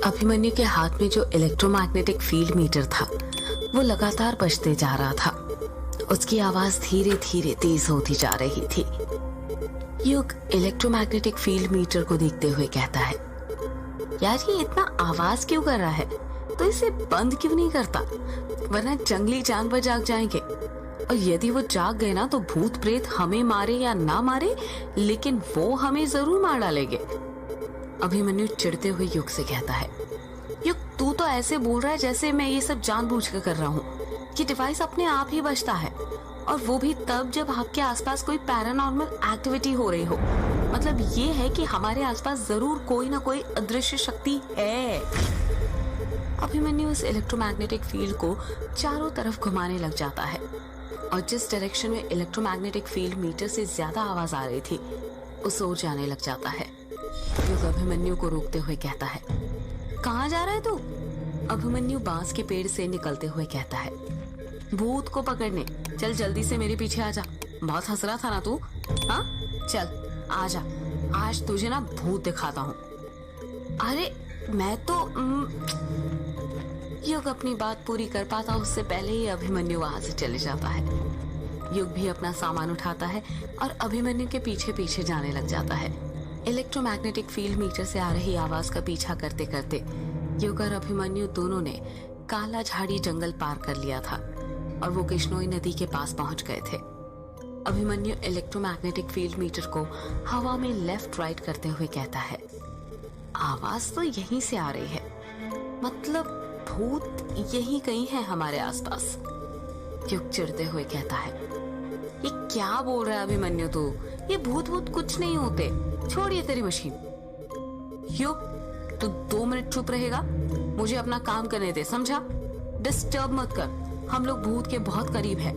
अभिमन्यु के हाथ में जो इलेक्ट्रोमैग्नेटिक फील्ड मीटर था वो लगातार बजते जा रहा था। उसकी आवाज धीरे धीरे तेज होती जा रही थी। युग इलेक्ट्रोमैग्नेटिक फील्ड मीटर को देखते हुए कहता है, यार ये इतना आवाज क्यों कर रहा है, तो इसे बंद क्यों नहीं करता, वरना जंगली जानवर जाग जाएंगे। और यदि वो जाग गए ना तो भूत प्रेत हमें मारे या ना मारे, लेकिन वो हमें जरूर मार डालेंगे। अभिमन्यु चिढ़ते हुए युग से कहता है, युग तू तो ऐसे बोल रहा है जैसे मैं ये सब जानबूझकर कर रहा हूँ। ये डिवाइस अपने आप ही बजता है, और वो भी तब जब आपके आसपास कोई पैरानॉर्मल एक्टिविटी हो रही हो। मतलब ये है कि हमारे आसपास जरूर कोई ना कोई अदृश्य शक्ति है। अभिमन्यु इस इलेक्ट्रोमैग्नेटिक फील्ड को चारों तरफ घुमाने लग जाता है, और जिस डायरेक्शन में इलेक्ट्रोमैग्नेटिक फील्ड मीटर से ज्यादा आवाज आ रही थी उस ओर जाने लग जाता है। युग अभिमन्यु को रोकते हुए कहता है, कहाँ जा रहा है तू? अभिमन्यु बांस के पेड़ से निकलते हुए कहता है, भूत को पकड़ने। चल जल्दी से मेरे पीछे आ जा। बहुत हंस रहा था ना तू? हाँ चल आ जा, आज तुझे ना भूत दिखाता हूँ। अरे मैं तो युग अपनी बात पूरी कर पाता उससे पहले ही अभिमन्यु वहां से चले जाता है। युग भी अपना सामान उठाता है और अभिमन्यु के पीछे पीछे जाने लग जाता है। इलेक्ट्रोमैग्नेटिक फील्ड मीटर से आ रही आवाज का पीछा करते करते युग और अभिमन्यु दोनों ने काला झाड़ी जंगल पार कर लिया था और वो किश्नोई नदी के पास पहुंच गए थे। अभिमन्यु इलेक्ट्रोमैग्नेटिक फील्ड मीटर को हवा में लेफ्ट राइट करते हुए कहता है, आवाज तो यहीं से आ रही है, मतलब भूत यहीं कहीं है हमारे आसपास। युग चिढ़ते हुए कहता है, ये क्या बोल रहा है अभिमन्यु तू? ये भूत भूत कुछ नहीं होते, छोड़िए तेरी मशीन। युग तू 2 मिनट चुप रहेगा? मुझे अपना काम करने दे, समझा? डिस्टर्ब मत कर, हम लोग भूत के बहुत करीब है।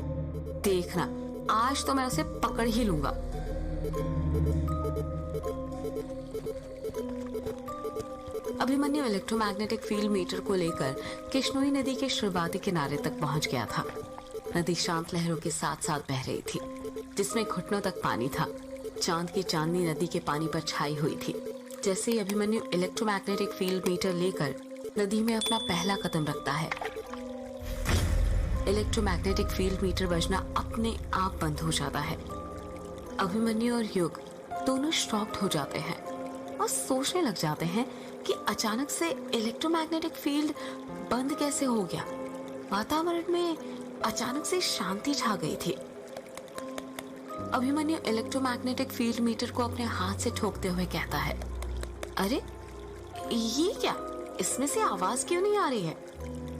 देखना आज तो मैं उसे पकड़ ही लूंगा। अभिमन्यु इलेक्ट्रोमैग्नेटिक फील्ड मीटर को लेकर किश्नोई नदी के शुरुआती किनारे तक पहुंच गया था। नदी शांत लहरों के साथ साथ बह रही थी, जिसमें घुटनों तक पानी था। चांद की चांदनी नदी के पानी पर छाई हुई थी। जैसे ही अभिमन्यु इलेक्ट्रोमैग्नेटिक फील्ड मीटर लेकर नदी में अपना पहला कदम रखता है, इलेक्ट्रोमैग्नेटिक फील्ड मीटर बजना अपने आप बंद हो जाता है। अभिमन्यु और युग दोनों शॉक्ड हो जाते हैं और सोचने लग जाते हैं कि अचानक से इलेक्ट्रोमैग्नेटिक फील्ड बंद कैसे हो गया। वातावरण में अचानक से शांति छा गई थी। अभिमन्यु इलेक्ट्रोमैग्नेटिक फील्ड मीटर को अपने हाथ से ठोकते हुए कहता है, अरे ये क्या, इसमें से आवाज क्यों नहीं आ रही है?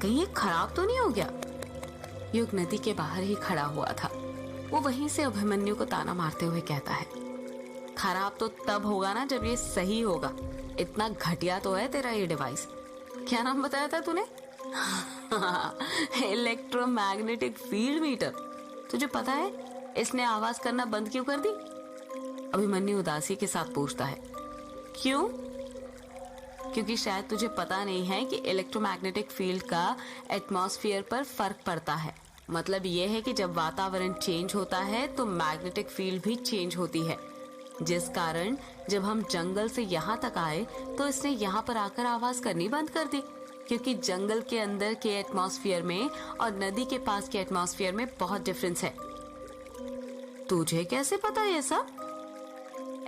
कहीं ये खराब तो नहीं हो गया? युग नदी के बाहर ही खड़ा हुआ था। वो वहीं से अभिमन्यु को ताना मारते हुए कहता है, खराब तो तब होगा ना जब ये सही होगा। इतना घटिया तो है तेरा ये डिवाइस। क्या नाम बताया था तूने? Electromagnetic field meter. तुझे पता है इसने आवाज करना बंद क्यों कर दी? अभिमन्यु उदासी के साथ पूछता है, क्यों? क्योंकि शायद तुझे पता नहीं है कि इलेक्ट्रोमैग्नेटिक फील्ड का एटमॉस्फेयर पर फर्क पड़ता है। मतलब यह है कि जब वातावरण चेंज होता है तो मैग्नेटिक फील्ड भी चेंज होती है, जिस कारण जब हम जंगल से यहाँ तक आए तो इसने यहाँ पर आकर आवाज करनी बंद कर दी। क्योंकि जंगल के अंदर के एटमॉस्फेयर में और नदी के पास के एटमॉस्फेयर में बहुत डिफरेंस है। तुझे कैसे पता ये सब?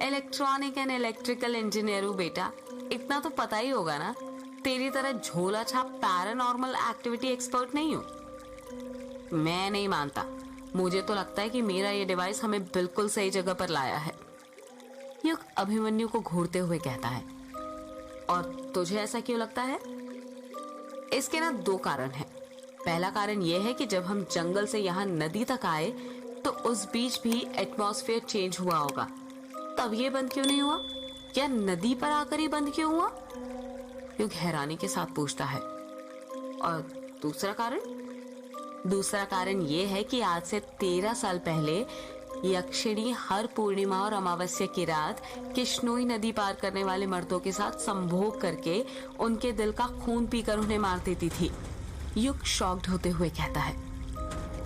इलेक्ट्रॉनिक एंड इलेक्ट्रिकल इंजीनियर हूँ बेटा, इतना तो पता ही होगा ना। तेरी तरह झोला छाप पैरानॉर्मल एक्टिविटी एक्सपर्ट नहीं हूँ। मैं नहीं मानता, मुझे तो लगता है कि मेरा ये डिवाइस हमें बिल्कुल सही जगह पर लाया है। युग अभिमन्यु को घूरते हुए कहता है, और तुझे ऐसा क्यों लगता है? इसके ना 2 कारण हैं। पहला कारण यह है कि जब हम जंगल से यहाँ नदी तक आए तो उस बीच भी एटमॉस्फेयर चेंज हुआ होगा, तब ये बंद क्यों नहीं हुआ? क्या नदी पर आकर ही बंद क्यों हुआ? युग हैरानी के साथ पूछता है। और दूसरा कारण ये है कि आज से 13 साल पहले यक्षिणी हर पूर्णिमा और अमावस्या की रात किश्नोई नदी पार करने वाले मर्दों के साथ संभोग करके उनके दिल का खून पीकर उन्हें मार देती थी। युग शॉक्ड होते हुए कहता है,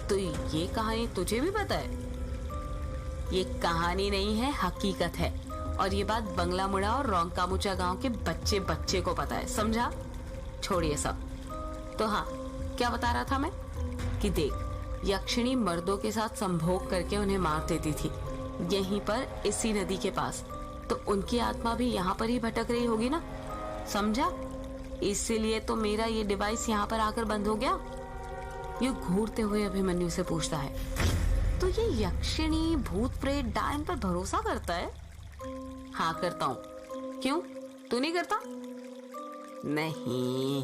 तो ये कहानी तुझे भी पता है? ये कहानी नहीं है, हकीकत है। और ये बात बंगला मुड़ा और रोंकामुचा गांव के बच्चे बच्चे को पता है, समझा? छोड़िए सब। तो हाँ, क्या बता रहा था मैं कि देख, यक्षिणी मर्दों के साथ संभोग करके उन्हें मार देती थी यहीं पर, इसी नदी के पास। तो उनकी आत्मा भी यहाँ पर ही भटक रही होगी ना, समझा? इसीलिए तो मेरा ये डिवाइस यहाँ पर आकर बंद हो गया। युग घूरते हुए अभिमन्यु से पूछता है, तो ये यक्षिणी भूत प्रेत डायन पर भरोसा करता है? हाँ करता हूँ। क्यों, तू नहीं करता? नहीं।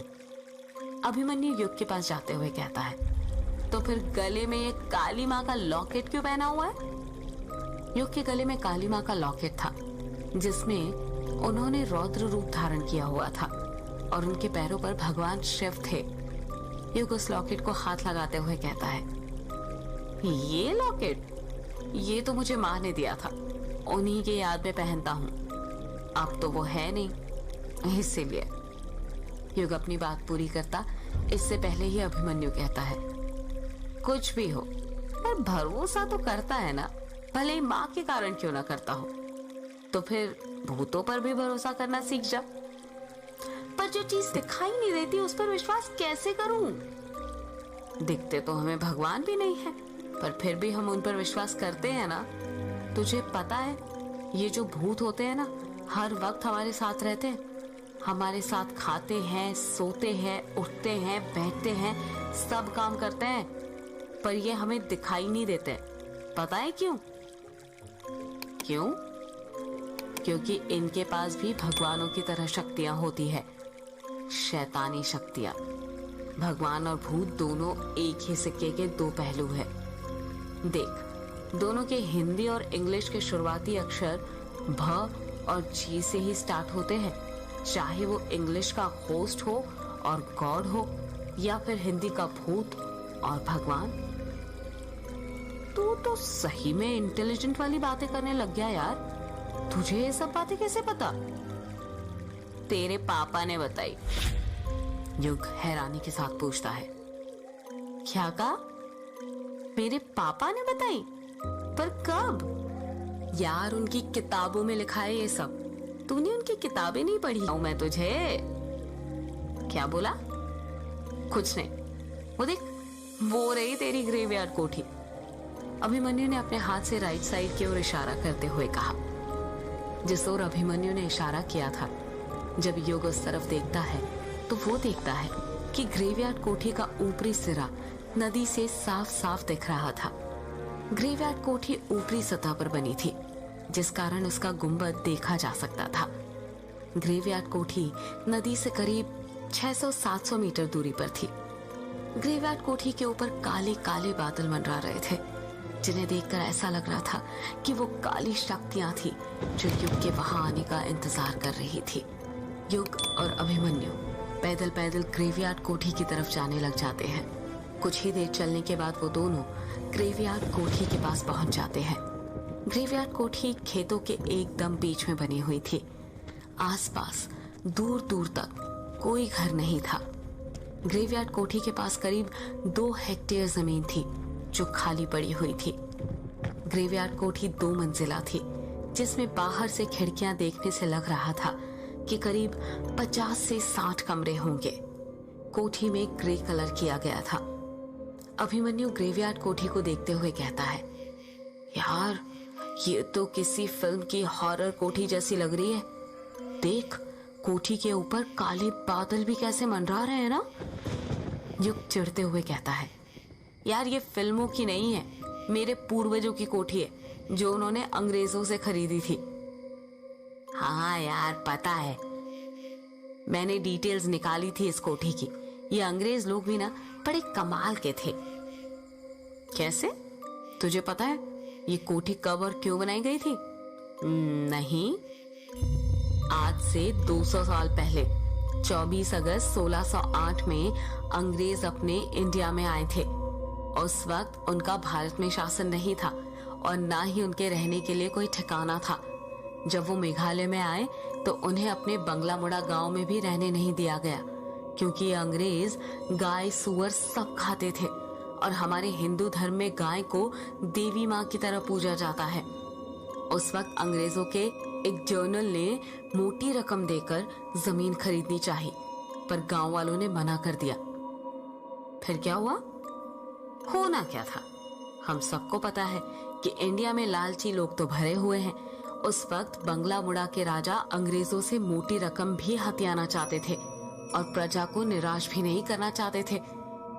अभिमन्यु युग के पास जाते हुए कहता है, तो फिर गले में ये काली माँ का लॉकेट क्यों पहना हुआ है? युग के गले में काली माँ का लॉकेट था जिसमें उन्होंने रौद्र रूप धारण किया हुआ था और उनके पैरों पर भगवान शिव थे। युग उस लॉकेट को हाथ लगाते हुए कहता है, ये लॉकेट, ये तो मुझे माँ ने दिया था, उन्हीं के याद में पहनता हूँ। अब तो वो है नहीं, इसीलिए। युग अपनी बात पूरी करता इससे पहले ही अभिमन्यु कहता है, कुछ भी हो, पर भरोसा तो करता है ना, भले ही माँ के कारण क्यों ना करता हो। तो फिर भूतों पर भी भरोसा करना सीख जा। पर जो चीज दिखाई नहीं देती उस पर विश्वास कैसे करूं? दिखते तो हमें भगवान भी नहीं है, पर फिर भी हम उन पर विश्वास करते हैं ना। तुझे पता है, ये जो भूत होते हैं ना, हर वक्त हमारे साथ रहते हैं, हमारे साथ खाते हैं, सोते हैं, उठते हैं, बैठते हैं, सब काम करते हैं, पर ये हमें दिखाई नहीं देते। पता है क्यों? क्यों? क्योंकि इनके पास भी भगवानों की तरह शक्तियां होती है, शैतानी शक्तियां। भगवान और भूत दोनों एक ही सिक्के के दो पहलू है। देख, दोनों के हिंदी और इंग्लिश के शुरुआती अक्षर भ और जी से ही स्टार्ट होते हैं, चाहे वो इंग्लिश का होस्ट हो और गॉड हो या फिर हिंदी का भूत और भगवान। तू तो सही में इंटेलिजेंट वाली बातें करने लग गया यार। तुझे ये सब बातें कैसे पता? तेरे पापा ने बताई। युग हैरानी के साथ पूछता है, क्या कहा? मेरे पापा ने बताई? पर कब? यार, उनकी किताबों में लिखा है ये सब। तूने उनकी किताबें नहीं पढ़ी? हूं मैं तुझे। क्या बोला? कुछ नहीं। वो देख, वो रही तेरी ग्रेवयार्ड कोठी। अभिमन्यु ने अपने हाथ से राइट साइड की ओर इशारा करते हुए कहा। जिस ओर अभिमन्यु ने इशारा किया था, जब युग उस तरफ देखता है तो वो देखता है कि ग्रेवयार्ड कोठी का ऊपरी सिरा नदी से साफ साफ दिख रहा था। ग्रेवयार्ड कोठी ऊपरी सतह पर बनी थी, जिस कारण उसका गुंबद देखा जा सकता था। ग्रेवयार्ड कोठी नदी से करीब 600-700 मीटर दूरी पर थी। ग्रेवयार्ड कोठी के ऊपर काले काले बादल मंडरा रहे थे, जिन्हें देखकर ऐसा लग रहा था कि वो काली शक्तियां थी जो युग के वहां आने का इंतजार कर रही थी। युग और अभिमन्यु पैदल पैदल ग्रेवयार्ड कोठी की तरफ जाने लग जाते हैं। कुछ ही देर चलने के बाद वो दोनों ग्रेवयार्ड कोठी के पास पहुंच जाते हैं। ग्रेवयार्ड कोठी खेतों के एकदम बीच में बनी हुई थी। आसपास दूर दूर तक कोई घर नहीं था। ग्रेवयार्ड कोठी के पास करीब 2 हेक्टेयर जमीन थी जो खाली पड़ी हुई थी। ग्रेवयार्ड कोठी 2 मंजिला थी, जिसमें बाहर से खिड़कियां देखने से लग रहा था कि करीब 50 से 60 कमरे होंगे। कोठी में ग्रे कलर किया गया था। अभिमन्यु ग्रेवयार्ड कोठी को देखते हुए कहता है, यार, ये तो किसी फिल्म की हॉरर कोठी जैसी लग रही है। देख, कोठी के ऊपर काले बादल भी कैसे मंडरा रहे हैं ना। युग चिढ़ते हुए कहता है, यार, ये फिल्मों की नहीं है, मेरे पूर्वजों की कोठी है जो उन्होंने अंग्रेजों से खरीदी थी। हाँ यार, पता है, मैंने डिटेल्स निकाली थी इस कोठी की। ये अंग्रेज लोग भी ना बड़े कमाल के थे। कैसे? तुझे पता है ये कोठी कब और क्यों बनाई गई थी? नहीं। आज से 200 साल पहले 24 अगस्त 1608 में अंग्रेज अपने इंडिया में आए थे। उस वक्त उनका भारत में शासन नहीं था और ना ही उनके रहने के लिए कोई ठिकाना था। जब वो मेघालय में आए तो उन्हें अपने बंगला मुड़ा गांव में भी रहने नहीं दिया गया, क्योंकि ये अंग्रेज गाय सुअर सब खाते थे और हमारे हिंदू धर्म में गाय को देवी माँ की तरह पूजा जाता है। उस वक्त अंग्रेजों के एक जर्नल ने मोटी रकम देकर जमीन खरीदनी चाहिए, पर गांव वालों ने मना कर दिया। फिर क्या हुआ? होना क्या था? हम सबको पता है कि इंडिया में लालची लोग तो भरे हुए हैं। उस वक्त बंगला मुड़ा के राजा अंग्रेजों से मोटी रकम भी हथियाना चाहते थे और प्रजा को निराश भी नहीं करना चाहते थे।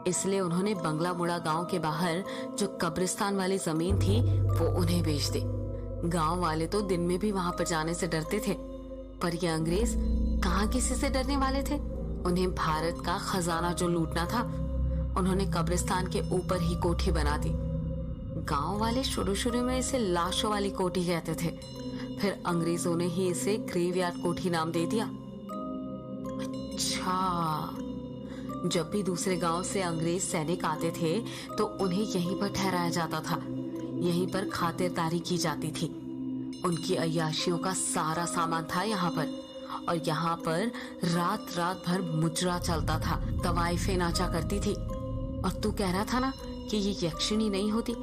इसलिए उन्होंने बंगला मुड़ा गांव के बाहर जो कब्रिस्तान वाली जमीन थी वो उन्हें बेच दी। गांव वाले तो दिन में भी वहां पर जाने से डरते थे, पर ये अंग्रेज कहाँ किसी से डरने वाले थे। उन्हें भारत का खजाना जो लूटना था, उन्होंने कब्रिस्तान के ऊपर ही कोठी बना दी। गांव वाले शुरू में इसे लाशों वाली कोठी कहते थे, फिर अंग्रेजों ने ही इसे ग्रेवयार्ड कोठी नाम दे दिया। अच्छा, जब भी दूसरे गांव से अंग्रेज सैनिक आते थे तो उन्हें यहीं पर ठहराया जाता था, यहीं पर खातिरदारी की जाती थी। उनकी अय्याशियों का सारा सामान था यहाँ पर, और यहाँ पर रात रात भर मुजरा चलता था, तवाइफें नाचा करती थी। और तू कह रहा था ना कि ये यक्षिणी नहीं होती?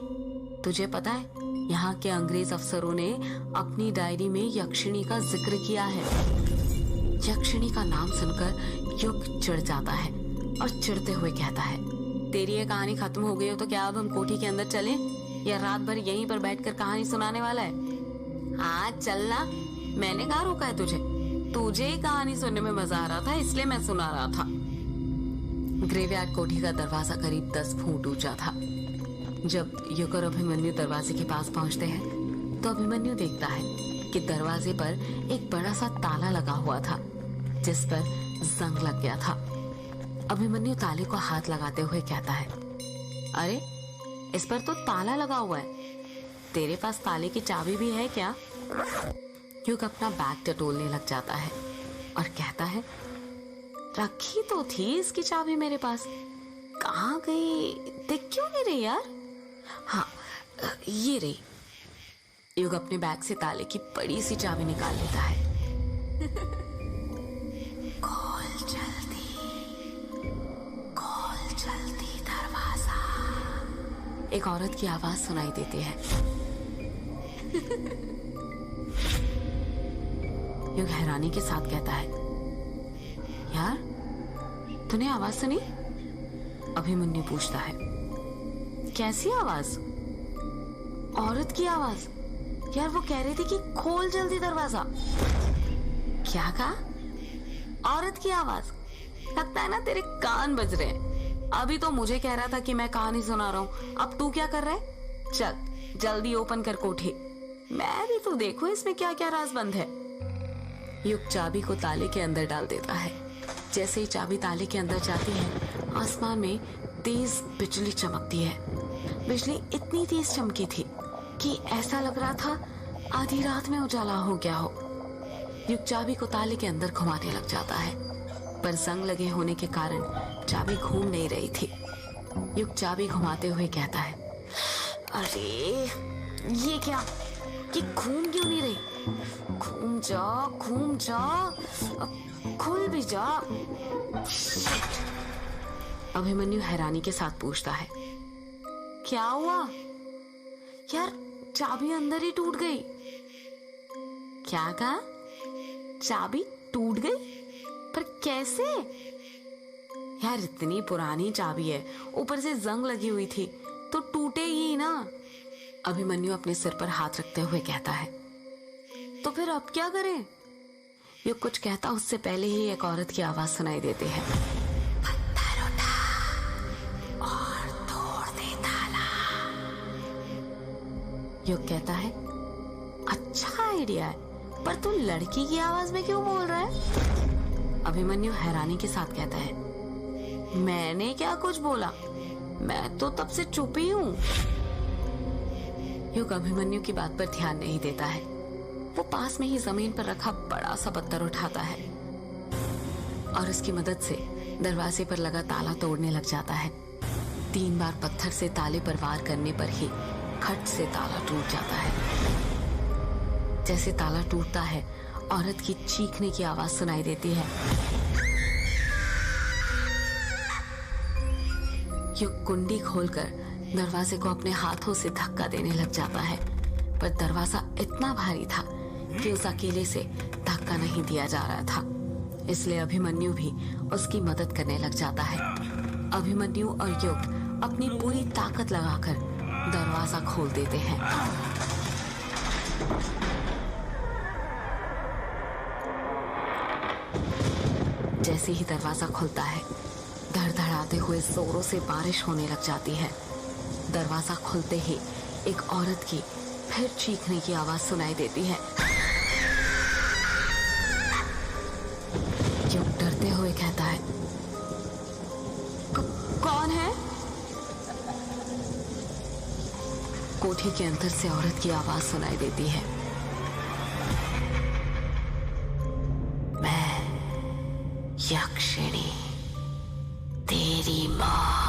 तुझे पता है यहाँ के अंग्रेज अफसरों ने अपनी डायरी में यक्षिणी का जिक्र किया है। यक्षिणी का नाम सुनकर युग चिढ़ जाता है और चिढ़ते हुए कहता है, तेरी ये कहानी खत्म हो गई हो तो क्या अब हम कोठी के अंदर चलें, या रात भर यहीं पर बैठकर कहानी सुनाने वाला है? हाँ चलना, मैंने कहा रोका है तुझे? तुझे ही कहानी सुनने में मजा आ रहा था इसलिए मैं सुना रहा था। ग्रेवयार्ड कोठी का दरवाजा करीब 10 फुट ऊंचा था। जब युग और अभिमन्यु दरवाजे के पास पहुंचते हैं तो अभिमन्यु देखता है कि दरवाजे पर एक बड़ा सा ताला लगा हुआ था जिस पर जंग लग गया था। अभिमन्यु ताले को हाथ लगाते हुए कहता है, अरे इस पर तो ताला लगा हुआ है, तेरे पास ताले की चाबी भी है क्या? युग अपना बैग टटोलने लग जाता है और कहता है, रखी तो थी इसकी चाबी मेरे पास, कहाँ गई? दिख क्यों नहीं रही यार? हाँ ये रही। युग अपने बैग से ताले की बड़ी सी चाबी निकाल लेता है। खोल जल्दी दरवाजा, एक औरत की आवाज सुनाई देती है। युग हैरानी के साथ कहता है, यार तूने आवाज सुनी? अभिमन्यु पूछता है, कैसी आवाज? औरत की आवाज। यार वो कह रही थी कि खोल जल्दी दरवाजा। क्या कहा? औरत की आवाज। लगता है ना तेरे कान बज रहे हैं। अभी तो मुझे कह रहा था कि मैं कहानी सुना रहा हूँ, अब तू क्या कर रहा है? चल जल्दी ओपन कर कोठी, मैं भी तो देखूं इसमें क्या क्या राज बंद है। युग चाबी को ताले के अंदर डाल देता है। जैसे ही चाबी ताले के अंदर जाती है, आसमान में तेज बिजली चमकती है। बिजली इतनी तेज चमकी थी कि ऐसा लग रहा था आधी रात में उजाला हो गया हो। युग चाबी को ताले के अंदर घुमाने लग जाता है, पर जंग लगे होने के कारण चाबी घूम नहीं रही थी। युग चाबी घुमाते हुए कहता है, अरे ये क्या, ये घूम क्यों नहीं रही? घूम जा, अब खुल भी जा। अभिमन्यु हैरानी के साथ पूछता है, क्या हुआ? यार चाबी अंदर ही टूट गई। क्या कहा? चाबी टूट गई? पर कैसे? यार इतनी पुरानी चाबी है, ऊपर से जंग लगी हुई थी, तो टूटेगी ना। अभिमन्यु अपने सिर पर हाथ रखते हुए कहता है, तो फिर अब क्या करें? ये कुछ कहता उससे पहले ही एक औरत की आवाज सुनाई देती है, पत्थर उठा और तोड़ दे ताला। युग कहता है, अच्छा आइडिया है, पर तू लड़की की आवाज में क्यों बोल रहा है? अभिमन्यु हैरानी के साथ कहता है, मैंने क्या कुछ बोला, मैं तो तब से चुप ही हूं। युग अभिमन्यु की बात पर ध्यान नहीं देता है। वो पास में ही जमीन पर रखा बड़ा सा पत्थर उठाता है और उसकी मदद से दरवाजे पर लगा ताला तोड़ने लग जाता है। 3 बार पत्थर से ताले पर वार करने पर ही खट से ताला टूट जाता है। जैसे ताला टूटता है, औरत की चीखने की आवाज सुनाई देती है। युग कुंडी खोलकर दरवाजे को अपने हाथों से धक्का देने लग जाता है, पर दरवाजा इतना भारी था कि उस अकेले से धक्का नहीं दिया जा रहा था, इसलिए अभिमन्यु भी उसकी मदद करने लग जाता है। अभिमन्यु और युग अपनी पूरी ताकत लगाकर दरवाजा खोल देते हैं। जैसे ही दरवाजा खुलता है, धड़धड़ाते हुए जोरों से बारिश होने लग जाती है। दरवाजा खुलते ही एक औरत की फिर चीखने की आवाज सुनाई देती है। युग डरते हुए कहता है, कौन है? कोठी के अंदर से औरत की आवाज सुनाई देती है, मैं यक्षिणी, तेरी मां।